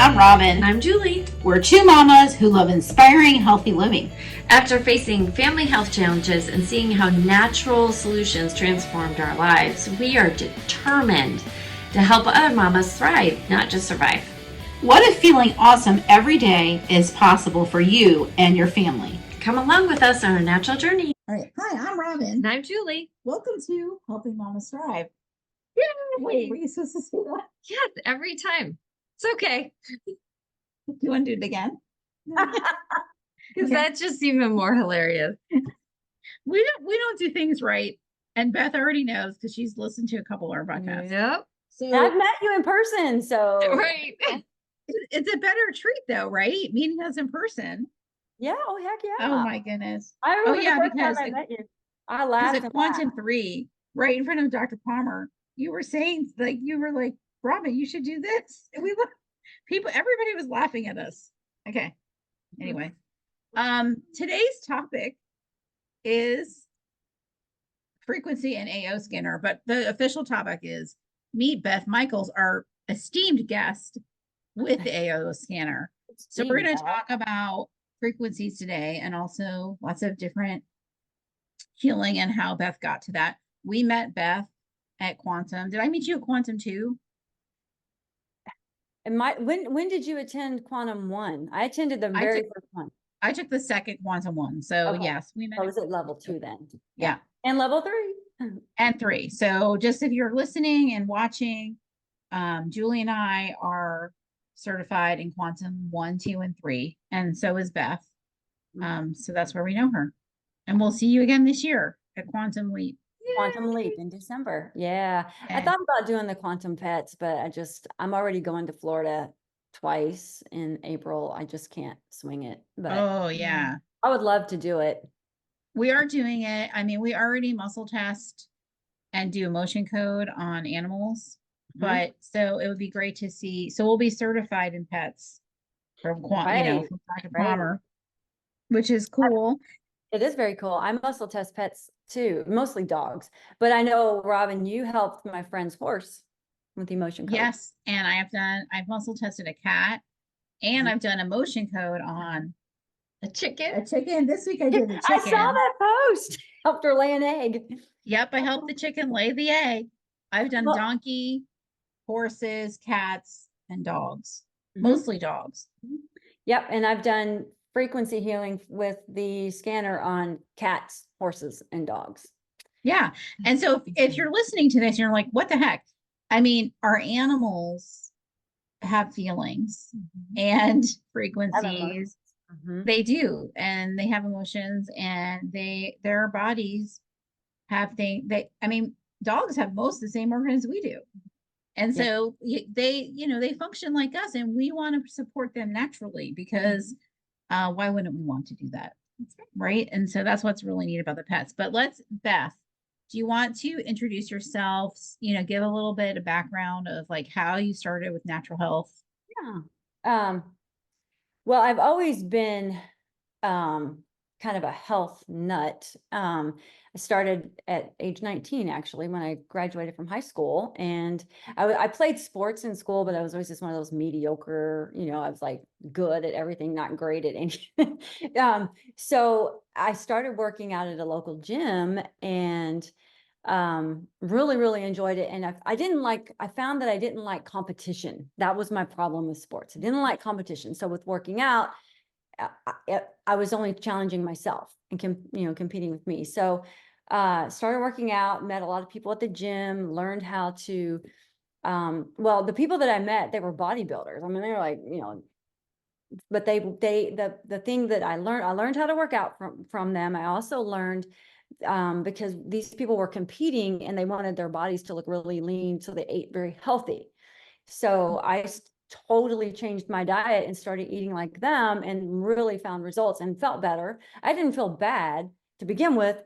I'm Robin. I'm Julie. We're two mamas who love inspiring healthy living. After facing family health challenges and seeing how natural solutions transformed our lives, we are determined to help other mamas thrive, not just survive. What if feeling awesome every day is possible for you and your family? Come along with us on our natural journey. All right. Hi, I'm Robin. And I'm Julie. Welcome to Helping Mamas Thrive. Yay! Wait, were you supposed to say that? Yes, every time. It's okay. Do you want to do it again? Because that's just even more hilarious. We don't do things right, and Beth already knows because she's listened to a couple of our podcasts. Yep. So I've met you in person, so Right. It's a better treat though, right? Meeting us in person. yeah. Oh heck yeah! Oh my goodness. I remember yeah, the first because time I met you. I Because laughed at and Quantum laughed. 3, right in front of Dr. Palmer, you were saying like, Robin, you should do this. And we everybody was laughing at us. Okay. Anyway. Today's topic is frequency and AO scanner, but the official topic is meet Beth Michels, our esteemed guest with the AO scanner. So we're going to talk about frequencies today and also lots of different healing and how Beth got to that. We met Beth at Quantum. Did I meet you at Quantum too? And when did you attend Quantum 1? I attended the very first one. I took the second Quantum one. So Okay. yes, we met. I was at level 2 then. Yeah. And level 3. And 3. So just if you're listening and watching, Julie and I are certified in Quantum 1, 2, and 3. And so is Beth. So that's where we know her. And we'll see you again this year at Quantum Leap. Quantum Leap in December. Yeah. I Okay. thought about doing the Quantum Pets, but I'm already going to Florida twice in April. I just can't swing it. But Oh yeah. I would love to do it. We are doing it. I mean, we already muscle test and do emotion code on animals, but so it would be great to see. So we'll be certified in pets from from Dr. Palmer, which is cool. It is very cool. I muscle test pets too, mostly dogs. But I know, Robin, you helped my friend's horse with emotion code. Yes, and I've muscle tested a cat, and I've done emotion code on A chicken. a chicken. This week I did the chicken. I saw that post. Helped her lay an egg. Yep, I helped the chicken lay the egg. I've done Well- donkey, horses, cats, and dogs. Mhm. Mostly dogs. Yep, and I've done frequency healing with the scanner on cats, horses, and dogs. Yeah. And so if you're listening to this, and you're like, what the heck? I mean, our animals have feelings and frequencies. They do, and they have emotions, and their bodies have things. Dogs have most of the same organs we do. And so they function like us, and we want to support them naturally because why wouldn't we want to do that? Right. And so that's what's really neat about the pets. But Beth, do you want to introduce yourself, give a little bit of background of like how you started with natural health? Yeah. Well, I've always been kind of a health nut. I started at age 19, actually, when I graduated from high school. And I played sports in school, but I was always just one of those mediocre, I was like good at everything, not great at anything. So I started working out at a local gym and really, really enjoyed it. And I found that I didn't like competition. That was my problem with sports. I didn't like competition. So with working out, I was only challenging myself and competing with me. So started working out, met a lot of people at the gym, learned how to the people that I met, they were bodybuilders. I mean, they were like, but the thing that I learned how to work out from them. I also learned because these people were competing and they wanted their bodies to look really lean, so they ate very healthy. So I totally changed my diet and started eating like them and really found results and felt better. I didn't feel bad to begin with,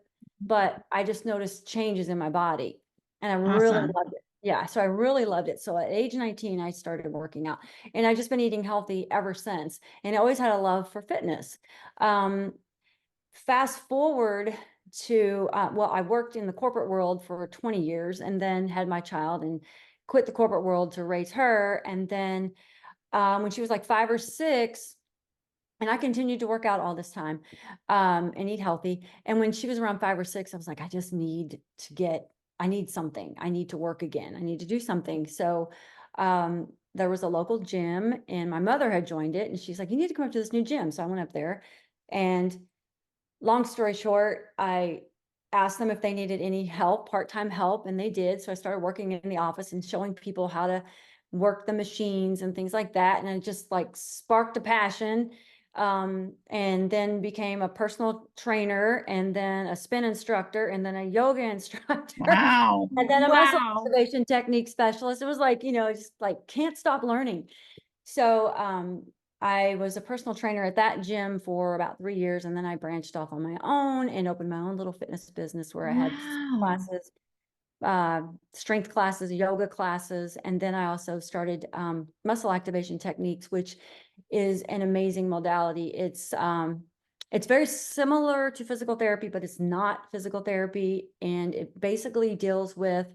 but I just noticed changes in my body and I really loved it. Yeah. So I really loved it. So at age 19, I started working out and I've just been eating healthy ever since. And I always had a love for fitness. Fast forward to, I worked in the corporate world for 20 years and then had my child and quit the corporate world to raise her. And then when she was like 5 or 6. And I continued to work out all this time, and eat healthy. And when she was around 5 or 6, I was like, I need something. I need to work again. I need to do something. So, there was a local gym and my mother had joined it and she's like, you need to come up to this new gym. So I went up there, and long story short, I asked them if they needed any help, part-time help, and they did. So I started working in the office and showing people how to work the machines and things like that. And it just like sparked a passion. And then became a personal trainer, and then a spin instructor, and then a yoga instructor, Wow. and then a muscle Wow. activation technique specialist. It was like, just like can't stop learning. So I was a personal trainer at that gym for about 3 years, and then I branched off on my own and opened my own little fitness business where I had Wow. classes, strength classes, yoga classes, and then I also started muscle activation techniques, which is an amazing modality. It's very similar to physical therapy, but it's not physical therapy, and it basically deals with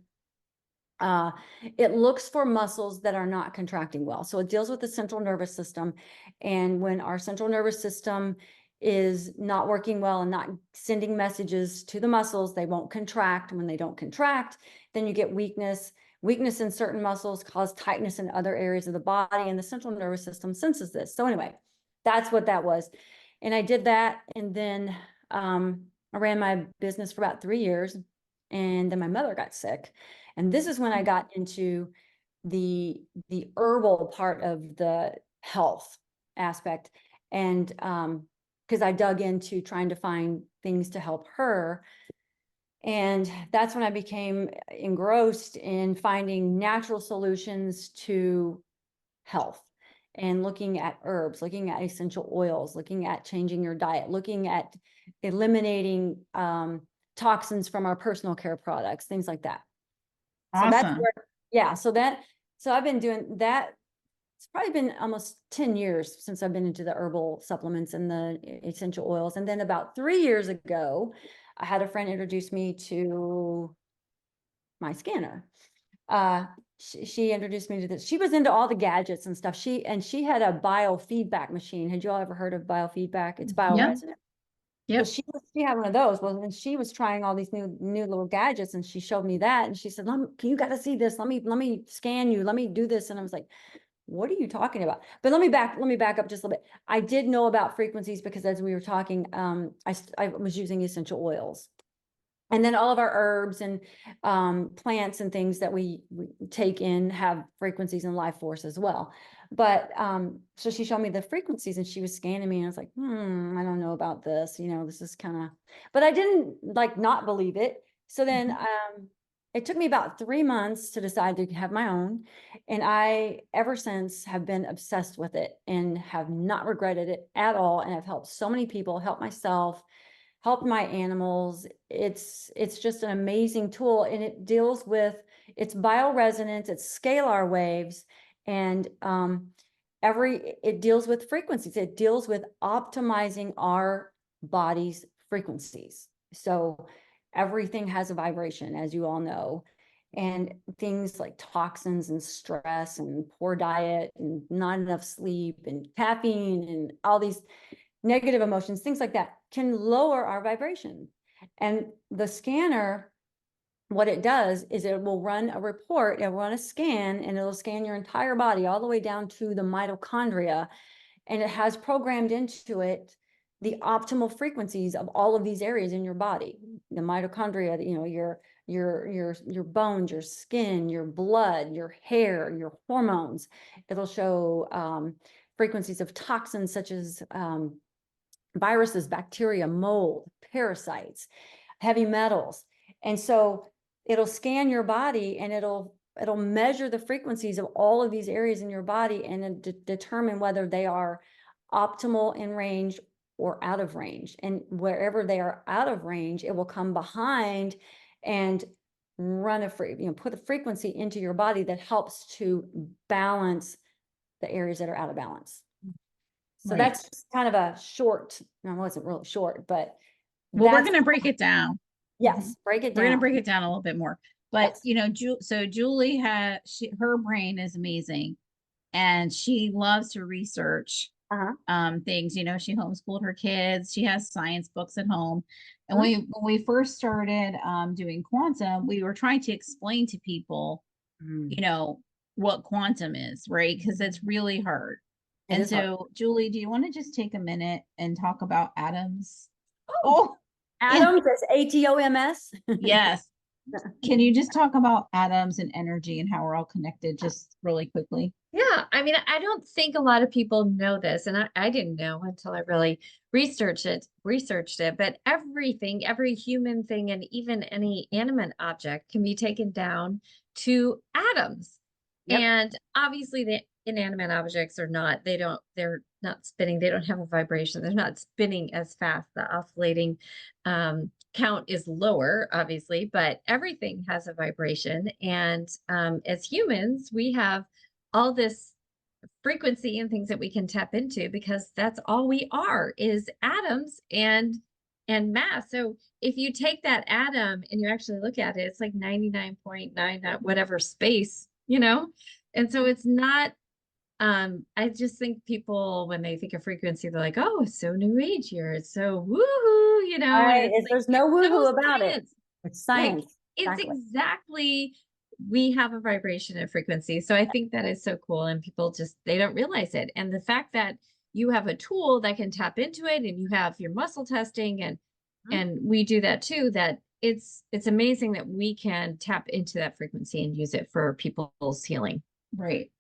it looks for muscles that are not contracting well. So it deals with the central nervous system. And when our central nervous system is not working well and not sending messages to the muscles, they won't contract. When they don't contract, then you get weakness. Weakness in certain muscles cause tightness in other areas of the body, and the central nervous system senses this. So anyway, that's what that was. And I did that. And then I ran my business for about 3 years. And then my mother got sick. And this is when I got into the herbal part of the health aspect. And because I dug into trying to find things to help her. And that's when I became engrossed in finding natural solutions to health, and looking at herbs, looking at essential oils, looking at changing your diet, looking at eliminating toxins from our personal care products, things like that. So that's Awesome. where, yeah. So I've been doing that. It's probably been almost 10 years since I've been into the herbal supplements and the essential oils. And then about 3 years ago, I had a friend introduce me to my scanner. She introduced me to this. She was into all the gadgets and stuff. She had a biofeedback machine. Had you all ever heard of biofeedback? It's bioresonance. Yep. So she had one of those. Well, and she was trying all these new little gadgets, and she showed me that, and she said, you got to see this. Let me scan you. Let me do this. And I was like, what are you talking about? But let me back up just a little bit. I did know about frequencies because as we were talking, I was using essential oils. And then all of our herbs and plants and things that we take in have frequencies and life force as well. But so she showed me the frequencies, and she was scanning me, and I was like, I don't know about this. This is kind of, but I didn't like not believe it. So then it took me about 3 months to decide to have my own. And I, ever since, have been obsessed with it and have not regretted it at all. And I've helped so many people, help myself, help my animals. It's just an amazing tool, and it deals with, it's bioresonance, it's scalar waves, and it deals with frequencies. It deals with optimizing our body's frequencies. So everything has a vibration, as you all know, and things like toxins and stress and poor diet and not enough sleep and caffeine and all these negative emotions, things like that, can lower our vibration. And the scanner, what it does is it will run a report, it'll run a scan, and it'll scan your entire body all the way down to the mitochondria. And it has programmed into it the optimal frequencies of all of these areas in your body. The mitochondria, your bones, your skin, your blood, your hair, your hormones. It'll show frequencies of toxins such as viruses, bacteria, mold, parasites, heavy metals. And so it'll scan your body, and it'll measure the frequencies of all of these areas in your body, and determine whether they are optimal in range or out of range. And wherever they are out of range, it will come behind and run put a frequency into your body that helps to balance the areas that are out of balance. So Right. that's kind of a short, no, it wasn't really short, but Well, we're going to break it down. yes, break it We're going to down. break it down a little bit more. But, Yes. so Julie her brain is amazing. and she loves to research things. You know, she homeschooled her kids. She has science books at home. And when we first started doing quantum, we were trying to explain to people, you know, what quantum is, right? Because it's really hard. And so, Julie, do you want to just take a minute and talk about atoms? Oh, Atoms, that's ATOMS. yes. Can you just talk about atoms and energy and how we're all connected just really quickly? Yeah, I mean, I don't think a lot of people know this, and I didn't know until I really researched it, but everything, every human thing, and even any animate object can be taken down to atoms. Yep. And obviously the inanimate objects are not, they're not spinning, they don't have a vibration, they're not spinning as fast. The oscillating count is lower, obviously, but everything has a vibration. And as humans, we have all this frequency and things that we can tap into, because that's all we are, is atoms and mass. So if you take that atom and you actually look at it, it's like 99.9 whatever space, you know? And so it's not, I just think people, when they think of frequency, they're like, oh, it's so new age here. It's so woohoo, you know? Right. And it's There's like, no it's woohoo so about it. science. It's science. Like, it's exactly, we have a vibration and frequency. So I think that is so cool, and people just, they don't realize it. And the fact that you have a tool that can tap into it, and you have your muscle testing, and we do that too, that it's amazing that we can tap into that frequency and use it for people's healing. Right.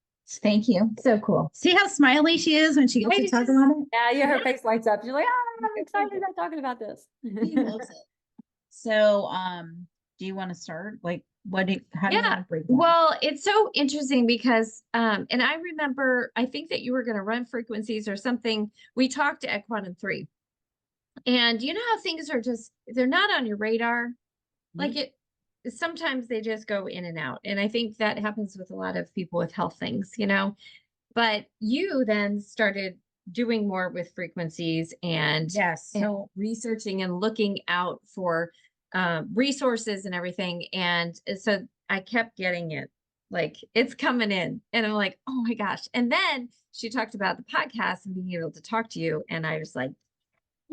Thank you. So cool. See how smiley she is when she gets to talk about it? Yeah, her face lights up. She's like, I'm excited about talking about this. He loves it. So, do you want to start? Like, how do you want to break that? Well, it's so interesting because, and I remember, I think that you were going to run frequencies or something. We talked at Quantum 3, and you know how things are just, they're not on your radar. Like sometimes they just go in and out. And I think that happens with a lot of people with health things, you know, but you then started doing more with frequencies and researching and looking out for resources and everything. And so I kept getting it, like, it's coming in, and I'm like, oh my gosh. And then she talked about the podcast and being able to talk to you, and I was like,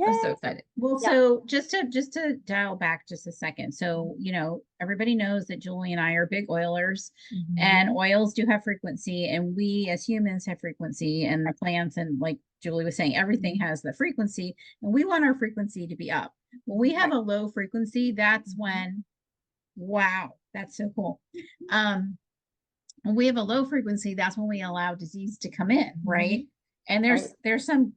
I'm so excited. Well, so just to dial back just a second. So, you know, everybody knows that Julie and I are big oilers, and oils do have frequency, and we as humans have frequency, and the plants, and like Julie was saying, everything has the frequency, and we want our frequency to be up. When we have a low frequency, that's when, wow, that's so cool. When we have a low frequency, that's when we allow disease to come in, right? And there's some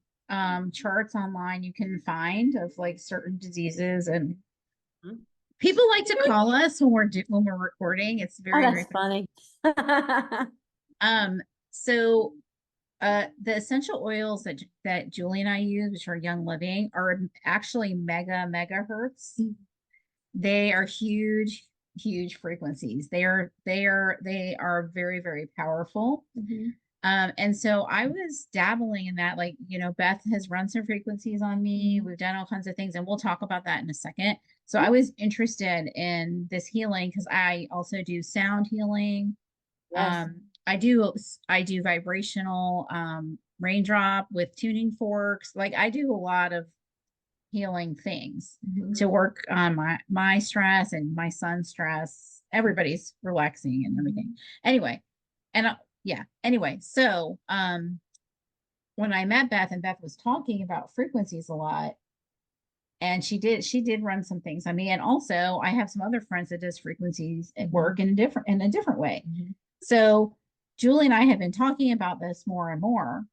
charts online you can find of like certain diseases, and people like to call us when we're recording. It's very funny. So the essential oils that Julie and I use, which are Young Living, are actually megahertz. They are huge frequencies. They are very, very powerful. And so I was dabbling in that, like, you know, Beth has run some frequencies on me. We've done all kinds of things, and we'll talk about that in a second. So I was interested in this healing because I also do sound healing. I do vibrational raindrop with tuning forks. Like, I do a lot of healing things to work on my stress and my son's stress. Everybody's relaxing and everything. Anyway, so when I met Beth, and Beth was talking about frequencies a lot, and she did run some things on me. And also I have some other friends that does frequencies at work in a different way. So Julie and I have been talking about this more and more,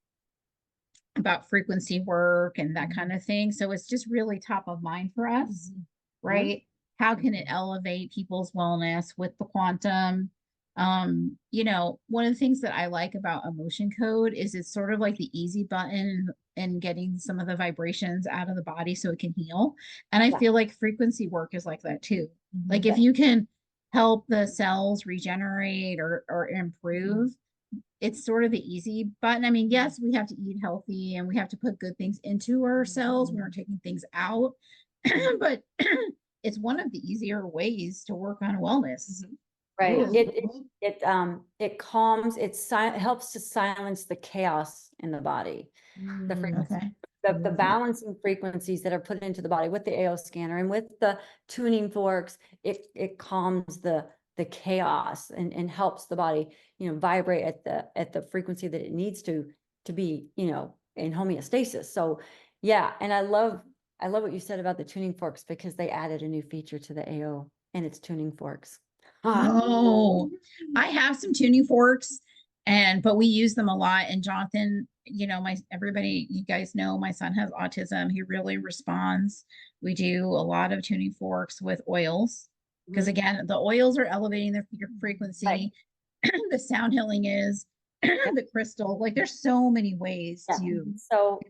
about frequency work and that kind of thing. So it's just really top of mind for us, right? How can it elevate people's wellness with the quantum? You know, one of the things that I like about emotion code is it's sort of like the easy button in getting some of the vibrations out of the body so it can heal. And I feel like frequency work is like that too. Like, if you can help the cells regenerate or improve, it's sort of the easy button. I mean, yes, we have to eat healthy and we have to put good things into our cells. We aren't taking things out, but it's one of the easier ways to work on wellness. Right. Ooh. It calms, it helps to silence the chaos in the body. The frequency, Okay. the balancing frequencies that are put into the body with the AO scanner and with the tuning forks, it calms the chaos and helps the body, vibrate at the frequency that it needs to be, in homeostasis. So yeah, and I love what you said about the tuning forks, because they added a new feature to the AO and it's tuning forks. Oh, I have some tuning forks, but we use them a lot. And Jonathan, everybody, you guys know my son has autism. He really responds. We do a lot of tuning forks with oils because again, the oils are elevating your frequency. Right. The sound healing is the crystal. Like there's so many ways to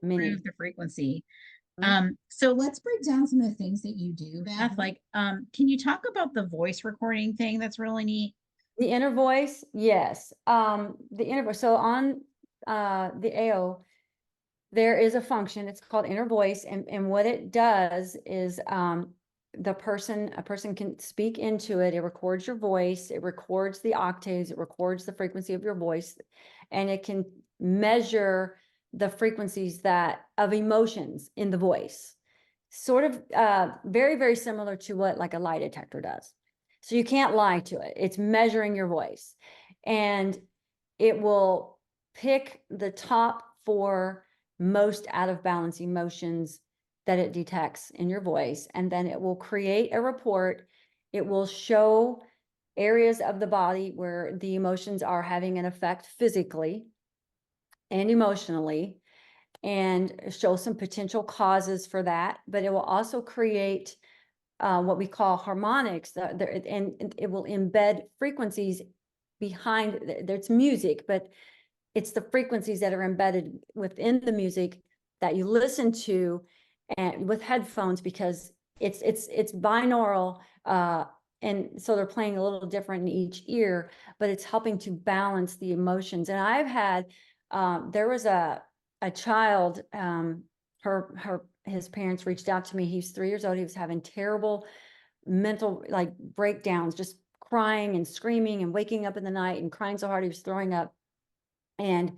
improve the frequency. So let's break down some of the things that you do, Beth. Like, can you talk about the voice recording thing? That's really neat. The inner voice, yes. The inner voice. So on the AO, there is a function. It's called inner voice, and what it does is a person can speak into it. It records your voice. It records the octaves. It records the frequency of your voice, and it can measure the frequencies of emotions in the voice. Sort of very, very similar to what like a lie detector does. So you can't lie to it. It's measuring your voice, and it will pick the top 4 most out of balance emotions that it detects in your voice. And then it will create a report. It will show areas of the body where the emotions are having an effect physically and emotionally, and show some potential causes for that. But it will also create what we call harmonics, and it will embed frequencies behind. There's music, but it's the frequencies that are embedded within the music that you listen to and with headphones, because it's binaural, and so they're playing a little different in each ear, but it's helping to balance the emotions. And I've had there was a child, his parents reached out to me. He's 3 years old. He was having terrible mental like breakdowns, just crying and screaming and waking up in the night and crying so hard he was throwing up. And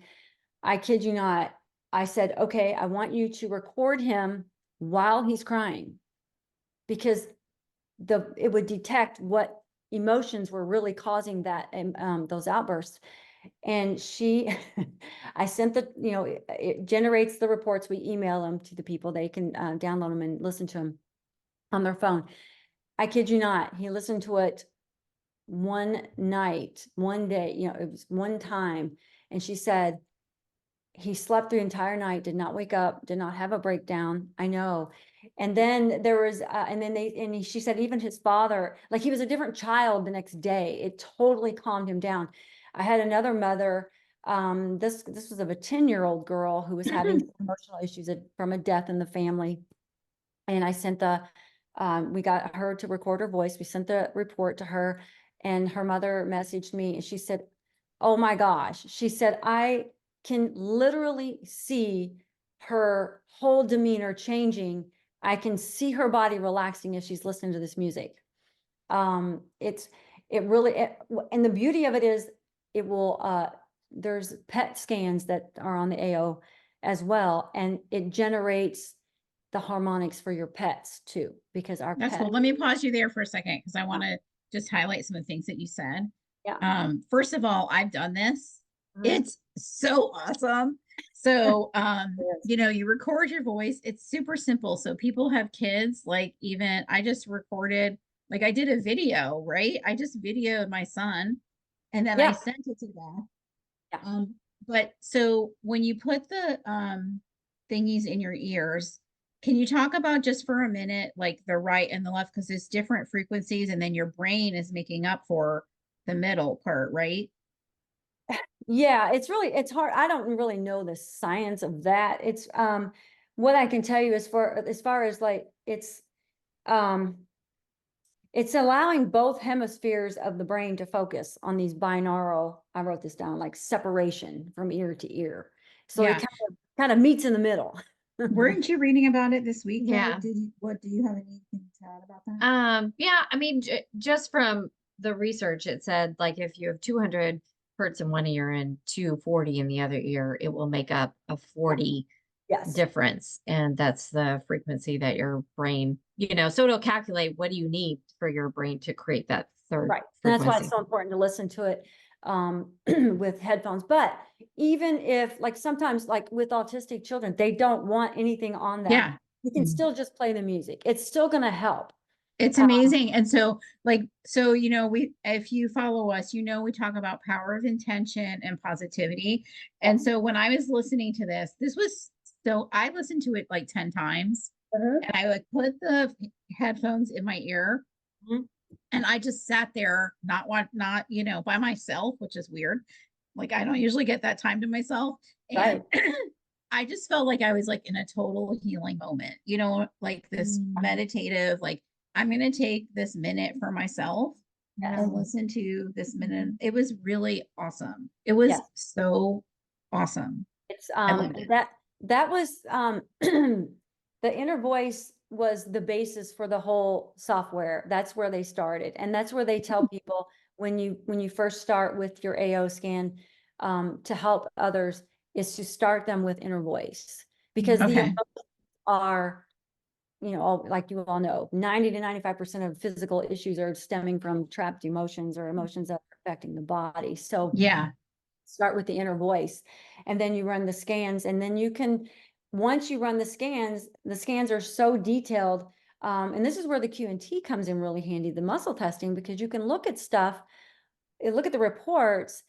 I kid you not, I said, okay, I want you to record him while he's crying, because it would detect what emotions were really causing that those outbursts. And I sent it generates the reports. We email them to the people. They can download them and listen to them on their phone. I kid you not, he listened to it one night, one day, it was one time. And she said, he slept the entire night, did not wake up, did not have a breakdown. I know. And then there was, she said, even his father, like he was a different child the next day. It totally calmed him down. I had another mother, this was of a 10-year-old girl who was having emotional issues from a death in the family. And I sent we got her to record her voice. We sent the report to her, and her mother messaged me and she said, oh my gosh. She said, I can literally see her whole demeanor changing. I can see her body relaxing as she's listening to this music. And the beauty of it is it will, there's PET scans that are on the AO as well. And it generates the harmonics for your pets too, because our That's pets. cool. Let me pause you there for a second, because I want to just highlight some of the things that you said. Yeah. First of all, I've done this. It's so awesome. So, you record your voice. It's super simple. So people have kids, like even I just recorded, like I did a video, right? I just videoed my son and then I sent it to Beth. Yeah. But so when you put the thingies in your ears, can you talk about just for a minute, like the right and the left, because it's different frequencies, and then your brain is making up for the middle part, right? Yeah, it's hard. I don't really know the science of that. It's what I can tell you as far as like it's allowing both hemispheres of the brain to focus on these binaural, I wrote this down, like separation from ear to ear. So it kind of meets in the middle. Weren't you reading about it this week? Yeah. Do you have anything to add about that? Yeah, I mean, just from the research, it said like if you have 200 hertz in one ear and 240 in the other ear, it will make up a 40 Yes. difference. And that's the frequency that your brain, so it'll calculate what do you need for your brain to create that third Right. And that's why frequency. it's so important to listen to it with headphones. But even if, like, sometimes, like with autistic children, they don't want anything on that. Yeah. You can still just play the music. It's still going to help. It's amazing. And so if you follow us, we talk about power of intention and positivity. And so when I was listening to this I listened to it like 10 times and I would put the headphones in my ear and I just sat there, not by myself, which is weird. Like, I don't usually get that time to myself. And I just felt like I was like in a total healing moment, like this meditative, like, I'm going to take this minute for myself and listen to this minute. It was really awesome. It was so awesome. It's I loved it. that was the inner voice was the basis for the whole software. That's where they started. And that's where they tell people when you first start with your AO scan to help others is to start them with inner voice, because the emotions are, like you all know, 90 to 95% of physical issues are stemming from trapped emotions or emotions that are affecting the body. So start with the inner voice, and then you run the scans, and then once you run the scans are so detailed. And this is where the Q&T comes in really handy, the muscle testing, because you can look at stuff, look at the reports,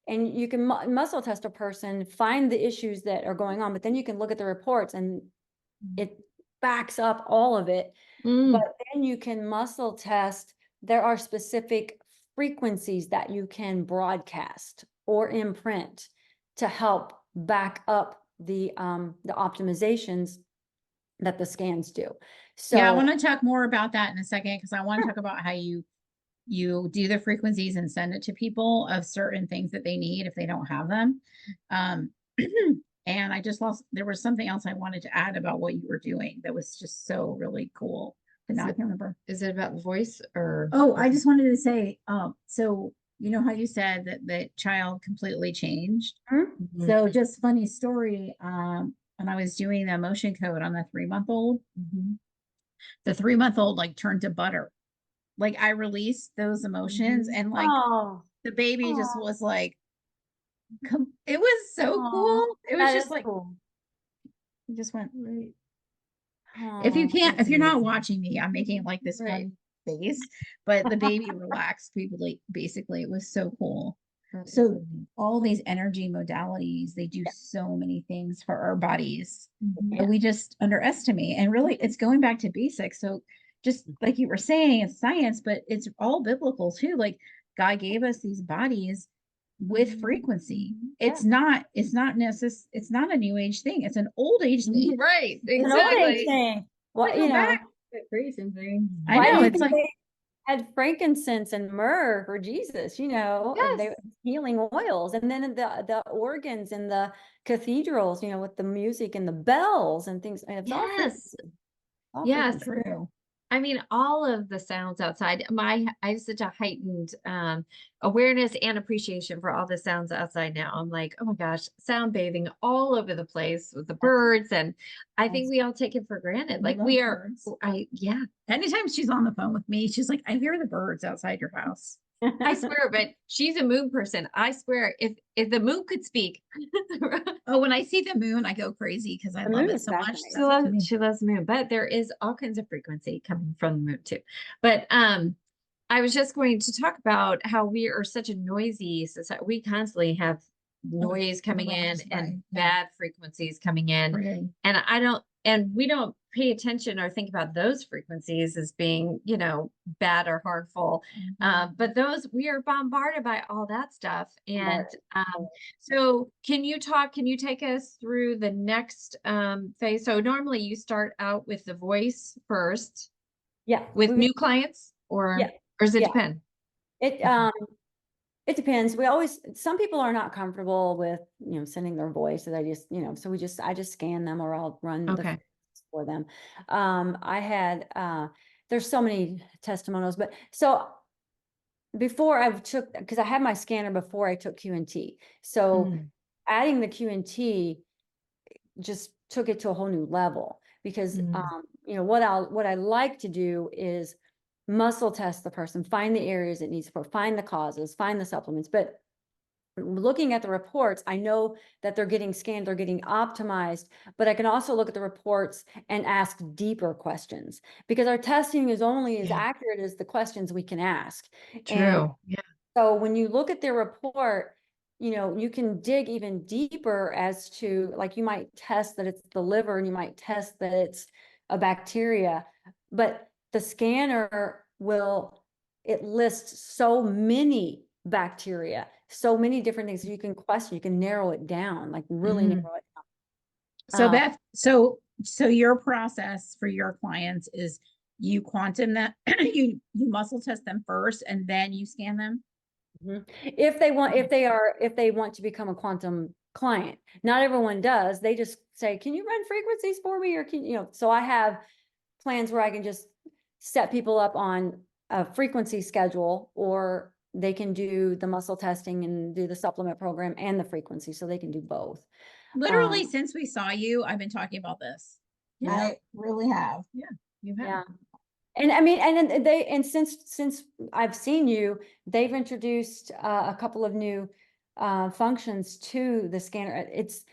and you can muscle test a person, find the issues that are going on, but then you can look at the reports and it backs up all of it. But then you can muscle test. There are specific frequencies that you can broadcast or imprint to help back up the optimizations that the scans do. So I want to talk more about that in a second, because I want to talk about how you do the frequencies and send it to people of certain things that they need if they don't have them. And there was something else I wanted to add about what you were doing that was just so really cool. And now I can remember. Is it about the voice or? Oh, I just wanted to say, so how you said that the child completely changed. So just funny story. When I was doing the emotion code on the 3-month-old, the 3-month-old like turned to butter. Like, I released those emotions and like the baby just was like, it was so cool. It was just like, cool. it just went right. If you're not watching me, I'm making like this funny face, but the baby relaxed basically. It was so cool. So all these energy modalities, they do so many things for our bodies that we just underestimate. And really, it's going back to basics. So just like you were saying, it's science, but it's all biblical too. Like, God gave us these bodies with frequency. It's not necessary. It's not a new age thing. It's an old age thing. Right. It's an old age thing. Well, Crazy thing. I know. It's like, they had frankincense and myrrh for Jesus, and they healing oils, and then the organs in the cathedrals, with the music and the bells and things. And it's all yes. True. I mean, all of the sounds outside. I have such a heightened awareness and appreciation for all the sounds outside now. I'm like, oh my gosh, sound bathing all over the place with the birds, and I think we all take it for granted. Like, we are. Anytime she's on the phone with me, she's like, I hear the birds outside your house. I swear, but she's a moon person. I swear, if the moon could speak. Oh, when I see the moon, I go crazy because I love it so much. She loves the moon, but there is all kinds of frequency coming from the moon too. But I was just going to talk about how we are such a noisy society. We constantly have noise coming in and bad frequencies coming in, and we don't pay attention or think about those frequencies as being, bad or harmful. But we are bombarded by all that stuff. And so can you take us through the next phase? So normally you start out with the voice first. Yeah. With new clients or does it depend? It depends. Some people are not comfortable with, sending their voice. I just, so I just scan them, or I'll run the for them. I had, there's so many testimonials, but so before I took, because I had my scanner before I took QNT. So adding the QNT just took it to a whole new level because, you know, what I like to do is muscle test the person, find the areas it needs support, find the causes, find the supplements. But looking at the reports, I know that they're getting scanned, they're getting optimized, but I can also look at the reports and ask deeper questions because our testing is only as accurate as the questions we can ask. And so when you look at their report, you know, you can dig even deeper as to, like, you might test that it's the liver and you might test that it's a bacteria, but the scanner it lists so many bacteria, so many different things you can question, you can narrow it down, like really narrow it down. So Beth, so your process for your clients is you quantum that you muscle test them first and then you scan them? If they want to become a quantum client. Not everyone does. They just say, can you run frequencies for me? Or can, you know, so I have plans where I can just set people up on a frequency schedule, or they can do the muscle testing and do the supplement program and the frequency. So they can do both. Literally, since we saw you, I've been talking about this. I really have. Yeah, you have. Yeah. And I mean, and since I've seen you, they've introduced a couple of new functions to the scanner. It's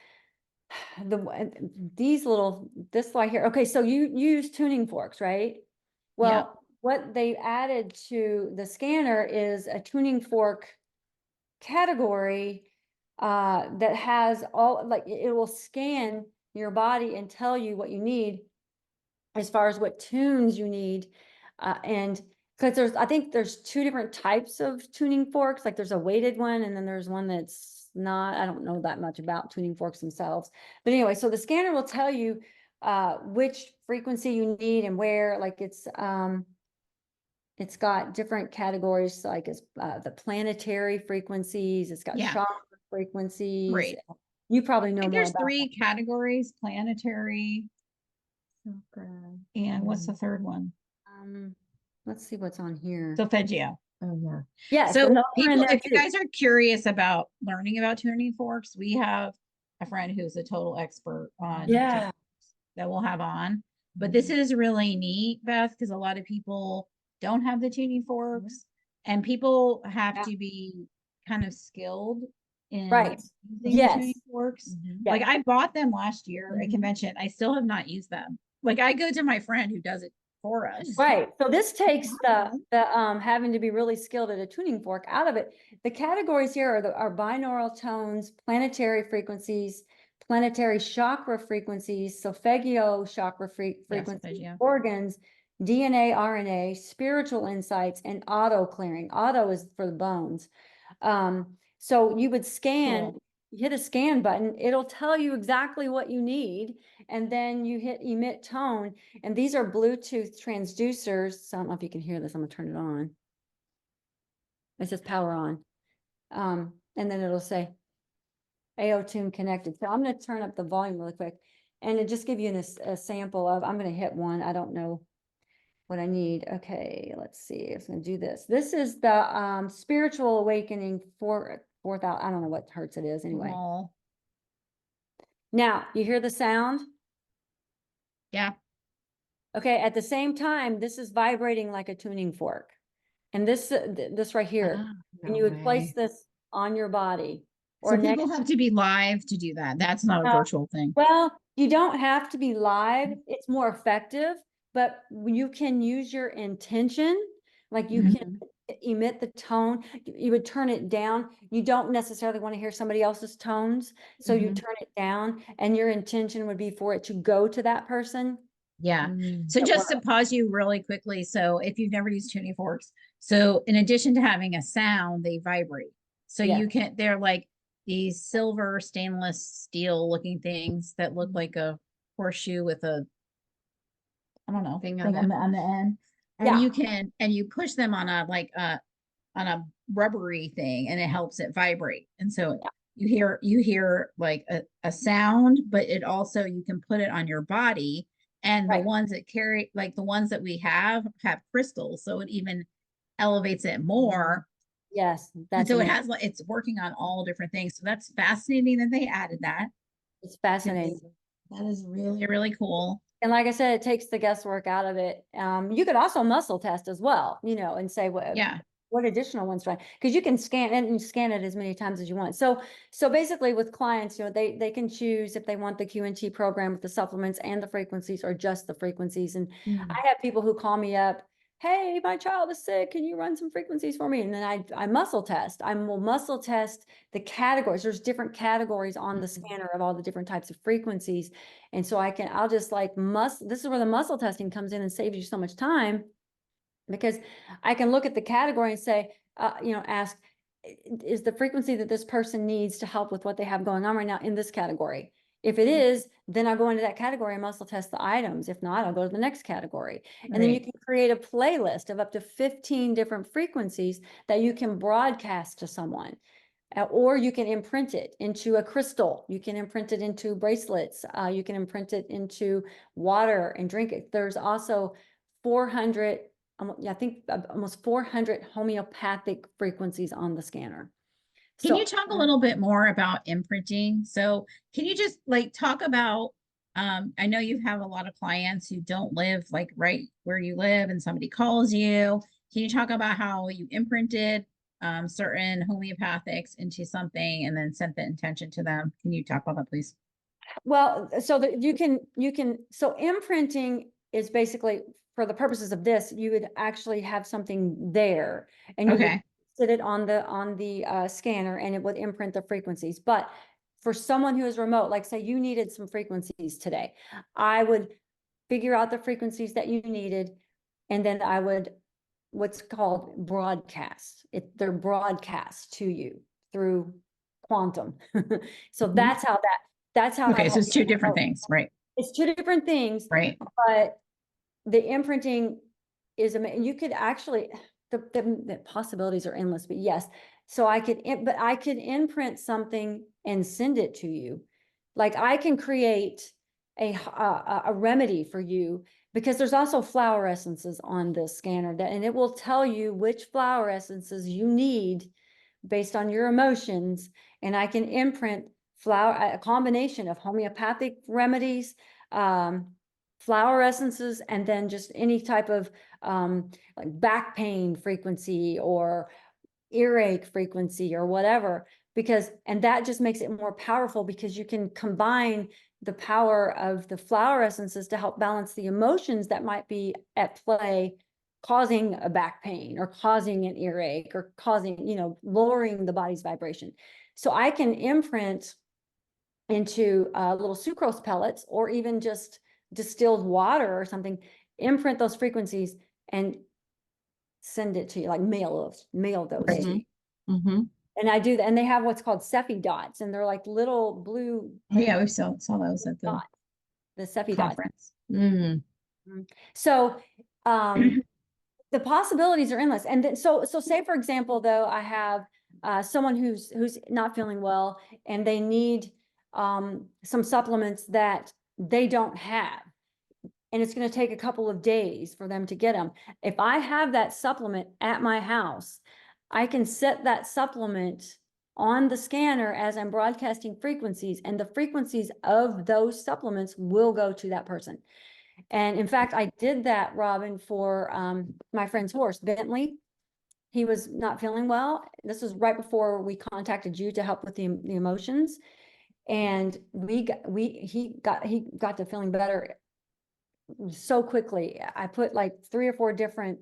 this right here. Okay, so you use tuning forks, right? Well, what they added to the scanner is a tuning fork category that has all, like, it will scan your body and tell you what you need as far as what tunes you need. And because I think there's two different types of tuning forks, like there's a weighted one and then there's one that's not. I don't know that much about tuning forks themselves, but anyway, so the scanner will tell you which frequency you need and where. Like it's got different categories, like it's the planetary frequencies, it's got chakra frequencies. Right. You probably know more there's about three categories: planetary, and what's the third one? Let's see what's on here. Solfeggio. Oh yeah. Yes. So and those are in people, there if you too. guys are curious about learning about tuning forks, we have a friend who's a total expert on tuning forks that we'll have on. But this is really neat, Beth, because a lot of people don't have the tuning forks, and people have to be kind of skilled in using the tuning forks. Like I bought them last year at convention. I still have not used them. Like I go to my friend who does it for us. Right. So this takes the having to be really skilled at a tuning fork out of it. The categories here are binaural tones, planetary frequencies, planetary chakra frequencies, solfeggio chakra frequencies, organs, DNA, RNA, spiritual insights, and auto clearing. Auto is for the bones. So you would scan, hit a scan button, it'll tell you exactly what you need, and then you hit emit tone, and these are Bluetooth transducers. So I don't know if you can hear this. I'm gonna turn it on. It says power on. And then it'll say AO tune connected. So I'm gonna turn up the volume really quick, and it just give you a sample of, I'm gonna hit one. I don't know what I need. Okay, let's see. I'm gonna do this. This is the spiritual awakening 4,000. I don't know what hertz it is anyway. Now you hear the sound? Yeah. Okay, at the same time, this is vibrating like a tuning fork. And this right here, and you would place this on your body. So people have to be live to do that. That's not a virtual thing. Well, you don't have to be live. It's more effective, but you can use your intention. Like you can emit the tone. You would turn it down. You don't necessarily want to hear somebody else's tones. So you turn it down, and your intention would be for it to go to that person. Yeah. So just to pause you really quickly. So if you've never used tuning forks, so in addition to having a sound, they vibrate. So you can, they're like these silver stainless steel looking things that look like a horseshoe with a, I don't know, thing on the end. And you can, and you push them on a, like on a rubbery thing, and it helps it vibrate. And so you hear like a sound, but it also, you can put it on your body. And the ones that carry, like the ones that we have crystals. So it even elevates it more. Yes, And that's so it amazing. has like, it's working on all different things. So that's fascinating that they added that. It's fascinating. That is really, really cool. And like I said, it takes the guesswork out of it. You could also muscle test as well, and say Yeah. what additional ones try, because you can scan it and scan it as many times as you want. So basically with clients, they can choose if they want the QNT program with the supplements and the frequencies or just the frequencies. And I have people who call me up, hey, my child is sick. Can you run some frequencies for me? And then I muscle test. I will muscle test the categories. There's different categories on the scanner of all the different types of frequencies. And so I'll just like this is where the muscle testing comes in and saves you so much time, because I can look at the category and say, ask, is the frequency that this person needs to help with what they have going on right now in this category? If it is, then I'll go into that category and muscle test the items. If not, I'll go to the next category. And then you can create a playlist of up to 15 different frequencies that you can broadcast to someone. Or you can imprint it into a crystal. You can imprint it into bracelets. You can imprint it into water and drink it. There's also 400, I think almost 400 homeopathic frequencies on the scanner. Can you talk a little bit more about imprinting? So can you just like talk about, I know you have a lot of clients who don't live like right where you live and somebody calls you. Can you talk about how you imprinted certain homeopathics into something and then sent the intention to them? Can you talk about that, please? Well, so that so imprinting is basically, for the purposes of this, you would actually have something there and you would sit it on the scanner and it would imprint the frequencies. But for someone who is remote, like say you needed some frequencies today, I would figure out the frequencies that you needed, and then I would what's called broadcast. They're broadcast to you through quantum. So that's how. Okay, so it's two different things, right? It's two different things, right? But the imprinting is amazing. You could actually, the possibilities are endless, but yes. So I could imprint something and send it to you. Like I can create a remedy for you, because there's also flower essences on this scanner and it will tell you which flower essences you need based on your emotions. And I can imprint a combination of homeopathic remedies, flower essences, and then just any type of like back pain frequency or earache frequency or whatever, and that just makes it more powerful, because you can combine the power of the flower essences to help balance the emotions that might be at play, causing a back pain or causing an earache or causing, lowering the body's vibration. So I can imprint into little sucrose pellets or even just distilled water or something, imprint those frequencies and send it to you, like mail those to you. And I do that, and they have what's called Cepheid dots, and they're like little blue. Oh yeah, we saw those at the Cepheid conference. So the possibilities are endless. And then, so say for example, though, I have someone who's not feeling well and they need some supplements that they don't have, and it's going to take a couple of days for them to get them. If I have that supplement at my house, I can set that supplement on the scanner as I'm broadcasting frequencies, and the frequencies of those supplements will go to that person. And in fact, I did that, Robin, for my friend's horse, Bentley. He was not feeling well. This was right before we contacted you to help with the emotions. And he got to feeling better so quickly. I put like 3 or 4 different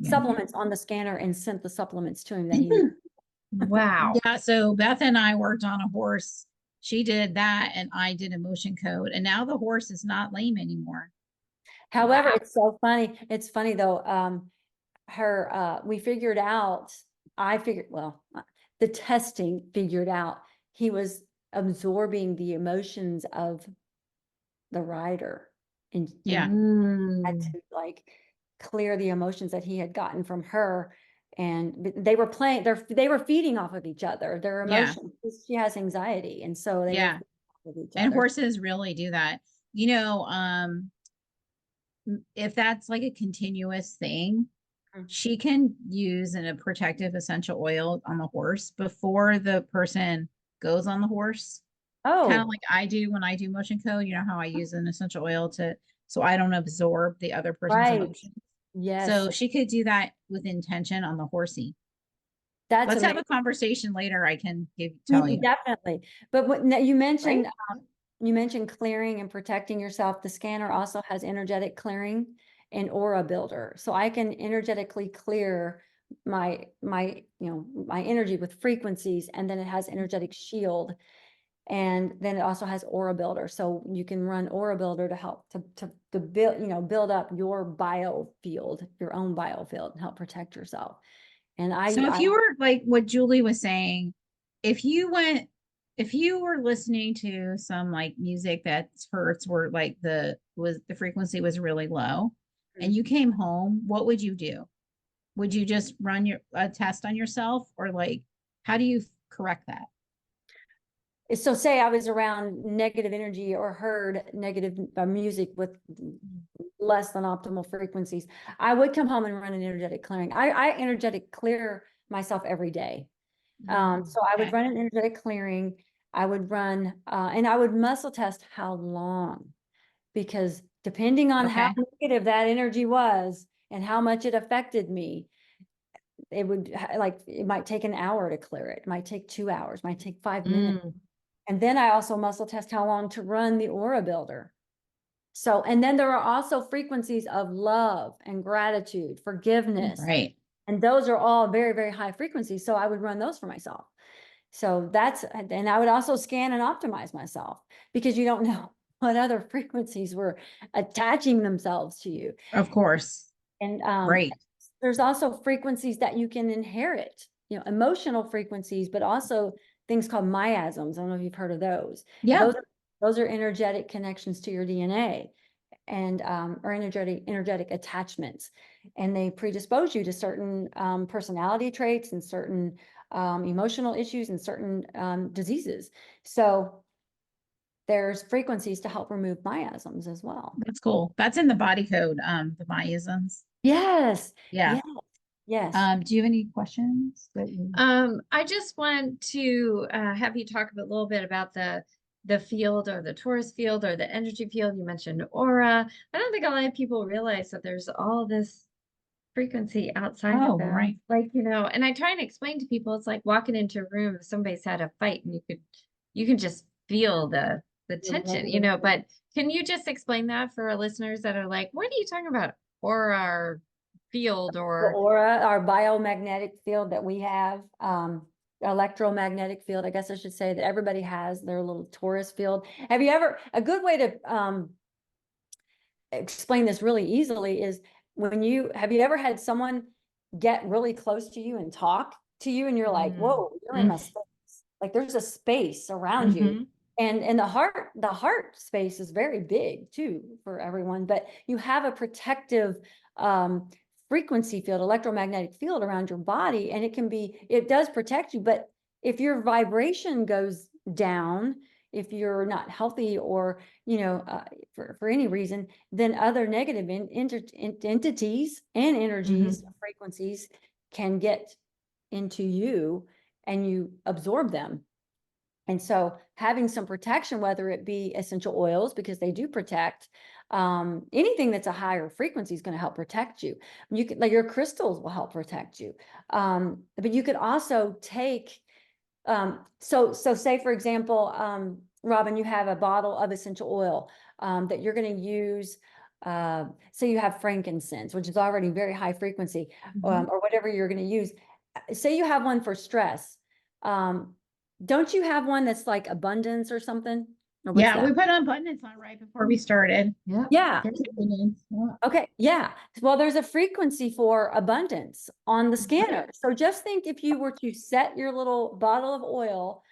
supplements on the scanner and sent the supplements to him that he needed. Wow. Yeah. So Beth and I worked on a horse. She did that and I did emotion code. And now the horse is not lame anymore. However, it's so funny. It's funny though. We figured out, the testing figured out he was absorbing the emotions of the rider and had to like clear the emotions that he had gotten from her. And they were they were feeding off of each other, their emotions. She has anxiety. And so they were feeding off of each other. Horses really do that. If that's like a continuous thing, Mm. she can use a protective essential oil on the horse before the person goes on the horse. Kind of Oh, like I do when I do motion code. You know how I use an essential oil to so I don't absorb the other person's right. emotion. Yes, So she could do that with intention on the horsey. that's Let's have amazing. a conversation later. I can tell you. Definitely. But what now you Right? mentioned, you mentioned clearing and protecting yourself. The scanner also has energetic clearing and aura builder. So I can energetically clear my energy with frequencies, and then it has energetic shield. And then it also has aura builder. So you can run aura builder to help to build, build up your biofield, your own biofield, and help protect yourself. And So if I you were like what Julie was saying, if you went, if you were listening to some like music that's hertz were like the frequency was really low and you came home, what would you do? Would you just run a test on yourself or like how do you correct that? so say I was around negative energy or heard negative music with less than optimal frequencies, I would come home and run an energetic clearing. I energetic clear myself every day. So I would Okay. run an energetic clearing. I would run, and I would muscle test how long, because depending on how Okay. negative that energy was and how much it affected me, it would like, it might take an hour to clear it. It might take 2 hours, might take 5 minutes. And then I also muscle test how long to run the aura builder. So, and then there are also frequencies of love and gratitude, forgiveness. Right. And those are all very, very high frequencies. So I would run those for myself. So that's, and I would also scan and optimize myself, because you don't know what other frequencies were attaching themselves to you. Of course. And Right. there's also frequencies that you can inherit, emotional frequencies, but also things called miasms. I don't know if you've heard of those. Yeah. Those are energetic connections to your DNA, and or energetic attachments, and they predispose you to certain personality traits and certain emotional issues and certain diseases. So there's frequencies to help remove miasms as well. That's cool. That's in the body code, the Mayisms. Yes, Yeah. yes, yes. Do you have any questions? I just want to have you talk a little bit about the field or the Taurus field or the energy field. You mentioned aura. I don't think a lot of people realize that there's all this frequency outside Oh, of them. right. Like, and I try and explain to people, it's like walking into a room, if somebody's had a fight and you can just feel the tension, but can you just explain that for our listeners that are like, what are you talking about? Or our field The or aura, our biomagnetic field that we have, electromagnetic field, I guess I should say, that everybody has their little Taurus field. Have you ever, a good way to explain this really easily is have you ever had someone get really close to you and talk to you, and you're like, whoa, you're in my space. Like there's a space around you. And the heart space is very big too for everyone, but you have a protective frequency field, electromagnetic field around your body, and it does protect you. But if your vibration goes down, if you're not healthy, or for any reason, then other negative entities and energies, frequencies can get into you, and you absorb them. And so having some protection, whether it be essential oils, because they do protect, anything that's a higher frequency is going to help protect you. You could, like, your crystals will help protect you. But you could also take, so say, for example, Robin, you have a bottle of essential oil that you're going to use. Say you have frankincense, which is already very high frequency, or whatever you're going to use. Say you have one for stress. Don't you have one that's like abundance or something? Or what's Yeah, that? we put abundance on right before we started. Yeah. Abundance. Yeah. Okay. Yeah. Well, there's a frequency for abundance on the scanner. So just think, if you were to set your little bottle of oil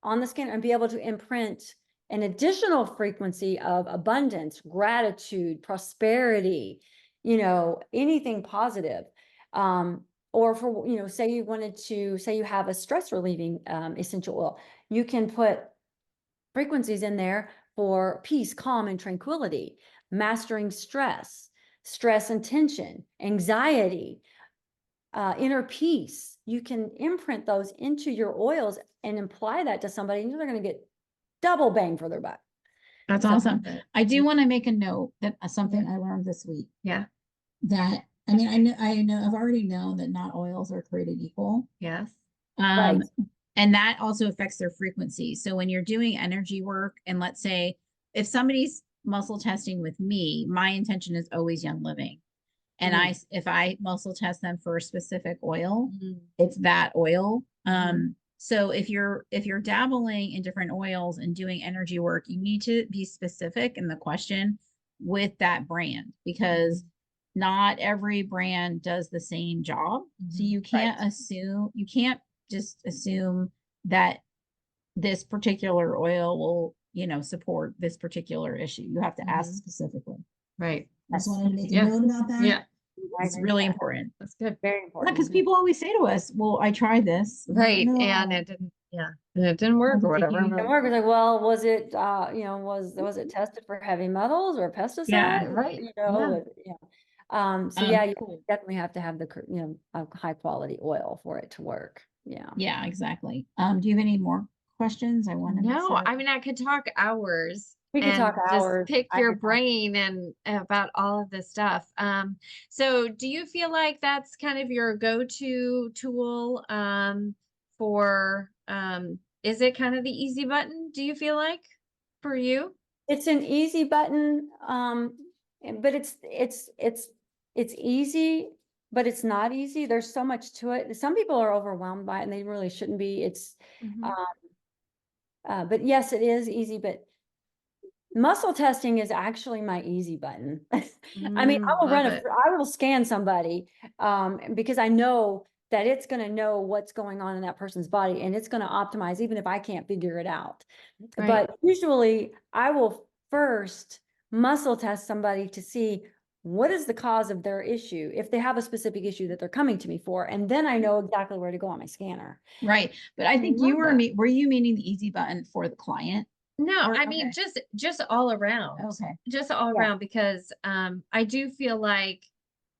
on the scanner and be able to imprint an additional frequency of abundance, gratitude, prosperity, anything positive. Or for, say you have a stress relieving essential oil, you can put frequencies in there for peace, calm, and tranquility, mastering stress and tension, anxiety, inner peace. You can imprint those into your oils and apply that to somebody, and they're going to get double bang for their buck. That's So- awesome. I do want to make a note that something I learned this week. Yeah. That I mean, I know I've already known that not oils are created equal. Yes. Right. And that also affects their frequency. So when you're doing energy work, and let's say if somebody's muscle testing with me, my intention is always young living. And if I muscle test them for a specific oil, it's that oil. So if you're dabbling in different oils and doing energy work, you need to be specific in the question with that brand, because not every brand does the same job. So you can't you can't just assume that this particular oil will, support this particular issue. You have to ask specifically. Right. I just wanted to make a note about that. Yeah. It's really important. That's good. Very Yeah, important. because people always say to us, well, I tried this. Right. No. And it didn't, and it didn't work or whatever. And Mark was like, well, was it, was it tested for heavy metals or pesticides? Yeah, right. So yeah, you Cool. definitely have to have a high quality oil for it to work. Yeah. Yeah, exactly. Do you have any more questions? I want to No, I mean, I could talk hours. We could and talk just hours. pick I your could talk- brain and about all of this stuff. So do you feel like that's kind of your go-to tool for is it kind of the easy button, do you feel like, for you? It's an easy button, but it's easy, but it's not easy. There's so much to it. Some people are overwhelmed by it and they really shouldn't be. It's, but yes, it is easy, but muscle testing is actually my easy button. I mean, I will I will scan somebody, because I know that it's going to know what's going on in that person's body and it's going to optimize even if I can't figure it out. Right. But usually I will first muscle test somebody to see what is the cause of their issue, if they have a specific issue that they're coming to me for, and then I know exactly where to go on my scanner. Right. But I think love that. were you meaning the easy button for the client? No, Or- I mean, just all around. Okay. Just all Yeah. around, because I do feel like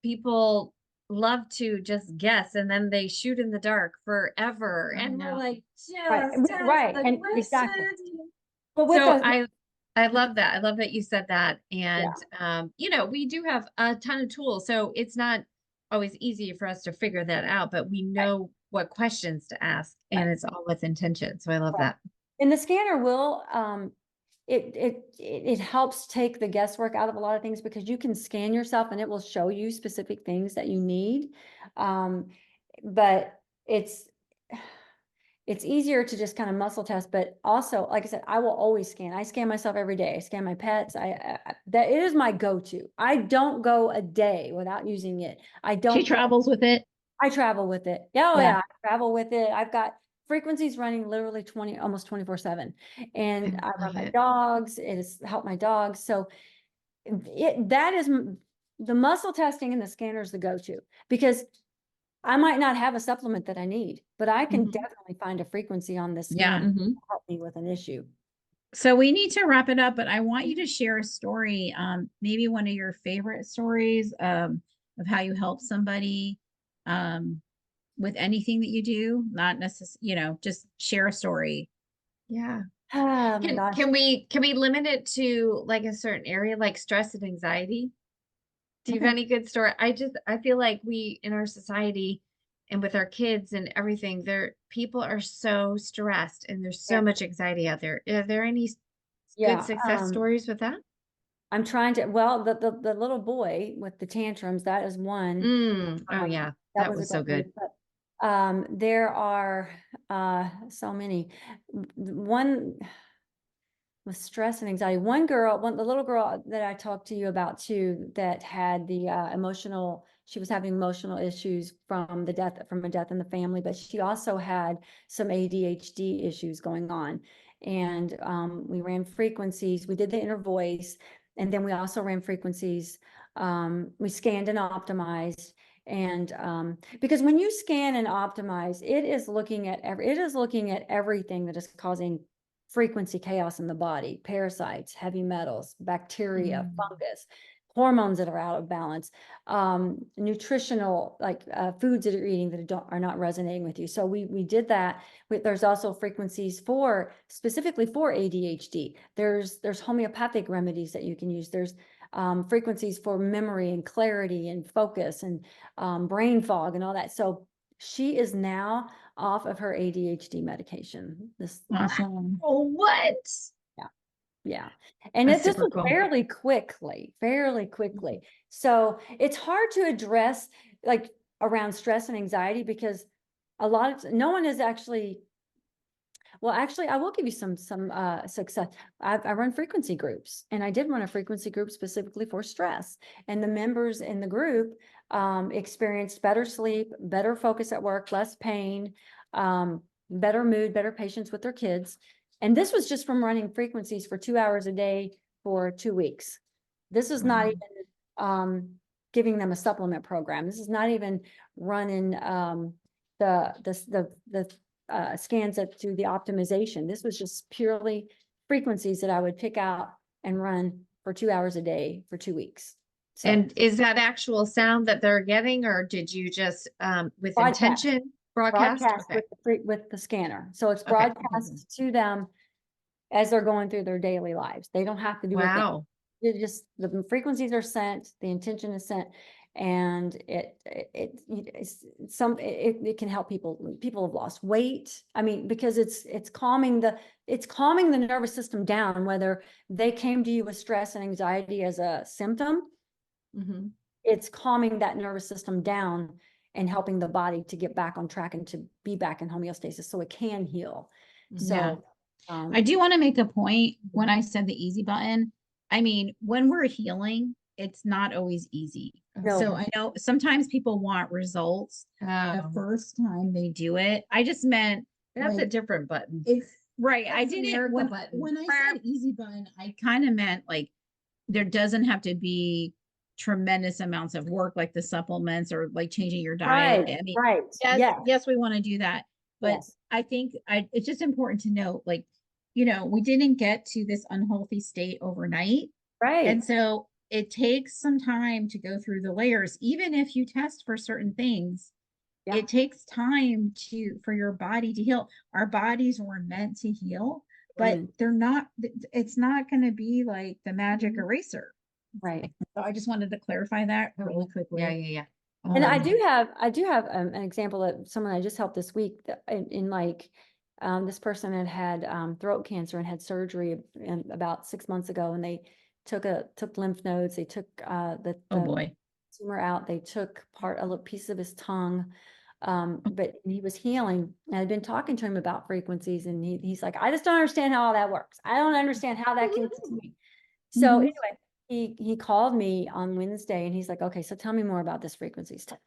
people love to just guess and then they shoot in the dark forever. I And we're know. like, Right, just ask right, the and exactly. questions. But with So the, I love that. I love that you said that. And we do have a ton of tools. So it's not always easy for us to figure that out, but we know what questions to ask, and it's all with intention. So I love that. and the scanner will, it helps take the guesswork out of a lot of things because you can scan yourself and it will show you specific things that you need. But it's easier to just kind of muscle test, but also, like I said, I will always scan. I scan myself every day. I scan my pets. That it is my go-to. I don't go a day without using it. She travels with it. I travel with it. Yeah, Yeah. I travel with it. I've got frequencies running literally almost 24/7. And I run love my it. dogs. It has helped my dogs. So that is the muscle testing and the scanner is the go-to, because I might not have a supplement that I need, but I can definitely find a frequency on this Yeah. scanner to help me with an issue. So we need to wrap it up, but I want you to share a story, maybe one of your favorite stories, of how you help somebody, with anything that you do, not necessarily, just share a story. Yeah. Oh my gosh. Can we limit it to like a certain area, like stress and anxiety? Do you have any good story? I feel like we in our society and with our kids and everything, people are so stressed and there's so much anxiety out there. Are there any good success stories with that? I'm trying to, well, the little boy with the tantrums, that is one. Oh yeah, that was so good. But there are so many. One with stress and anxiety. The little girl that I talked to you about too, that had the she was having emotional issues from a death in the family, but she also had some ADHD issues going on. And we ran frequencies. We did the inner voice, and then we also ran frequencies. We scanned and optimized. And because when you scan and optimize, it is looking at everything that is causing frequency chaos in the body: parasites, heavy metals, bacteria, fungus, hormones that are out of balance, nutritional, like foods that you're eating that are not resonating with you. So we did that. There's also frequencies specifically for ADHD. There's homeopathic remedies that you can use. There's frequencies for memory and clarity and focus and brain fog and all that. So she is now off of her ADHD medication. Awesome. Oh, what? Yeah. And That's this super was cool. fairly quickly. So it's hard to address like around stress and anxiety because no one is actually, well, actually, I will give you some success. I run frequency groups, and I did run a frequency group specifically for stress. And the members in the group experienced better sleep, better focus at work, less pain, better mood, better patience with their kids. And this was just from running frequencies for 2 hours a day for 2 weeks. This is not even giving them a supplement program. This is not even running the scans that do the optimization. This was just purely frequencies that I would pick out and run for 2 hours a day for 2 weeks. So And is that actual sound that they're getting, or did you just with Broadcast. intention broadcast? Okay. with the scanner. So it's Okay. broadcast to them as they're going through their daily lives. They don't have to do anything. Wow. It just, the frequencies are sent, the intention is sent, and it can help people. People have lost weight. I mean, because it's calming the nervous system down, whether they came to you with stress and anxiety as a symptom, Mm-hmm. it's calming that nervous system down and helping the body to get back on track and to be back in homeostasis so it can heal. So Yeah. I do want to make a point when I said the easy button. I mean, when we're healing, it's not always easy. No. So I know sometimes people want results the first time they do it. I just meant That's a like, different button. it's right. I That's didn't America when, button. when I said easy button, I kind of meant like there doesn't have to be tremendous amounts of work like the supplements or like changing your diet. I mean, right. yes, yes, we want to do that. But Yes. I think it's just important to note, like, you know, we didn't get to this unhealthy state overnight. Right. And so it takes some time to go through the layers. Even if you test for certain things, Yeah. it takes time for your body to heal. Our bodies were meant to heal, but they're not, it's not going to be like the magic eraser. Right. So I just wanted to clarify that really quickly. Yeah. And I do have an example of someone I just helped this week in like, this person had throat cancer and had surgery about 6 months ago, and they took lymph nodes. They took the tumor out. They took a little piece of his tongue. But he was healing. And I'd been talking to him about frequencies, and he's like, I just don't understand how all that works. I don't understand how that can get to me. So anyway, he called me on Wednesday, and he's like, okay, so tell me more about this frequency stuff.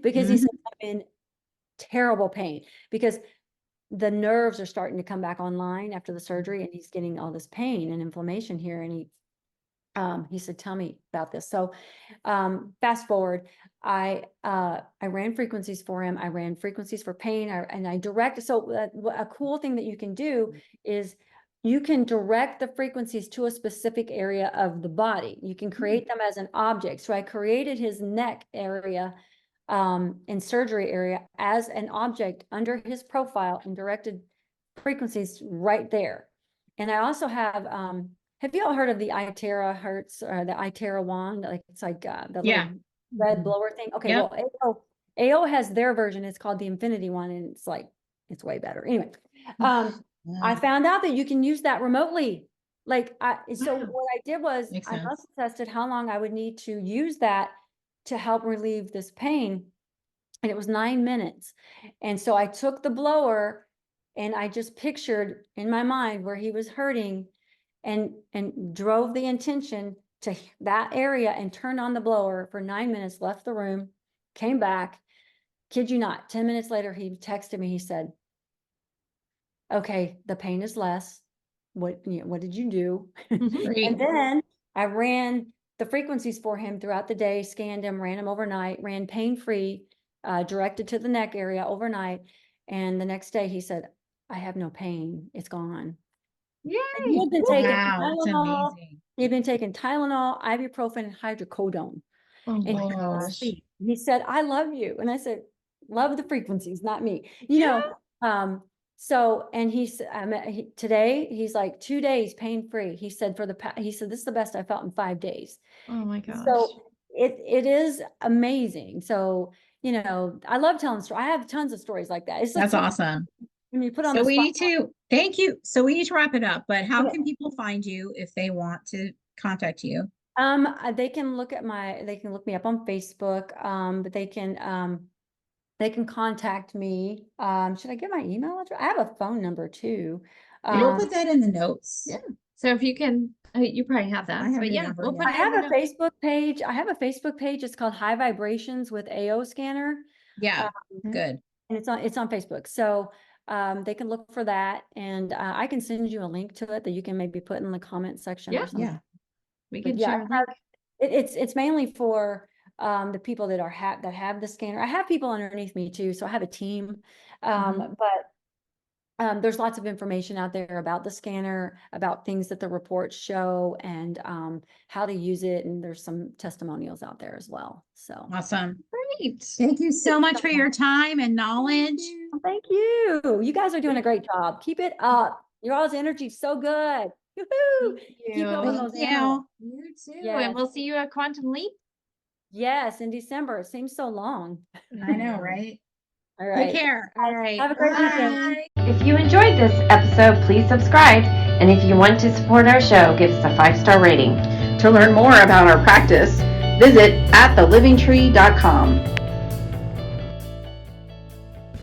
Because he said, I'm in terrible pain because the nerves are starting to come back online after the surgery, and he's getting all this pain and inflammation here. And he said, tell me about this. So fast forward, I ran frequencies for him. I ran frequencies for pain, and I directed. So a cool thing that you can do is you can direct the frequencies to a specific area of the body. You can create them as an object. So I created his neck area and surgery area as an object under his profile and directed frequencies right there. And I also have you all heard of the iTerra Hertz or the iTerra wand? Like it's like the little red blower thing. Okay, well, AO has their version. It's called the Infinity one, and it's way better. Anyway, I found out that you can use that remotely. So what I did was I muscle tested how long I would need to use that to help relieve this pain, and it was 9 minutes. And so I took the blower and I just pictured in my mind where he was hurting, and drove the intention to that area and turned on the blower for 9 minutes, left the room, came back. Kid you not, 10 minutes later, he texted me. He said, okay, the pain is less. What did you do? And then I ran the frequencies for him throughout the day, scanned him, ran him overnight, ran pain-free, directed to the neck area overnight. And the next day he said, I have no pain. It's gone. Yay. He had been taking Wow, that's Tylenol. amazing. He had been taking Tylenol, ibuprofen, and hydrocodone. Oh And my he fell gosh. asleep. He said, I love you. And I said, love the frequencies, not me. So, and today he's like 2 days pain-free. He said he said, this is the best I felt in 5 days. Oh my gosh. So it is amazing. So, I love telling stories. I have tons of stories like that. It's That's like awesome. when you put on So the we need spotlight. to, thank you. So we need to wrap it up, but how Okay. can people find you if they want to contact you? They can look me up on Facebook. But they can contact me. Should I give my email address? I have a phone number too. We'll put that in the notes. Yeah. So if you can, you probably have that. I have But your yeah, number, we'll yeah. put I it have in a the notes. Facebook page. It's called High Vibrations with AO Scanner. Yeah, Um, good. And it's on Facebook. So they can look for that, and I can send you a link to it that you can maybe put in the comment section Yeah. or something. Yeah. We But can yeah, share a link. it's mainly for the people that have the scanner. I have people underneath me too, so I have a team. But there's lots of information out there about the scanner, about things that the reports show, and how to use it. And there's some testimonials out there as well. So Awesome. Great. Thank you so much for your time and knowledge. thank you. You guys are doing a great job. Keep it up. Your all's energy is so good. Woohoo! Keep you. helping Thank those you. animals. You too. Yes. And we'll see you at Quantum Leap. Yes, in December. It seems so long. I know, right? All right. Take care. All right. Have a great weekend. If you enjoyed this episode, please subscribe. And if you want to support our show, give us a 5-star rating. To learn more about our practice, visit athelivingtree.com.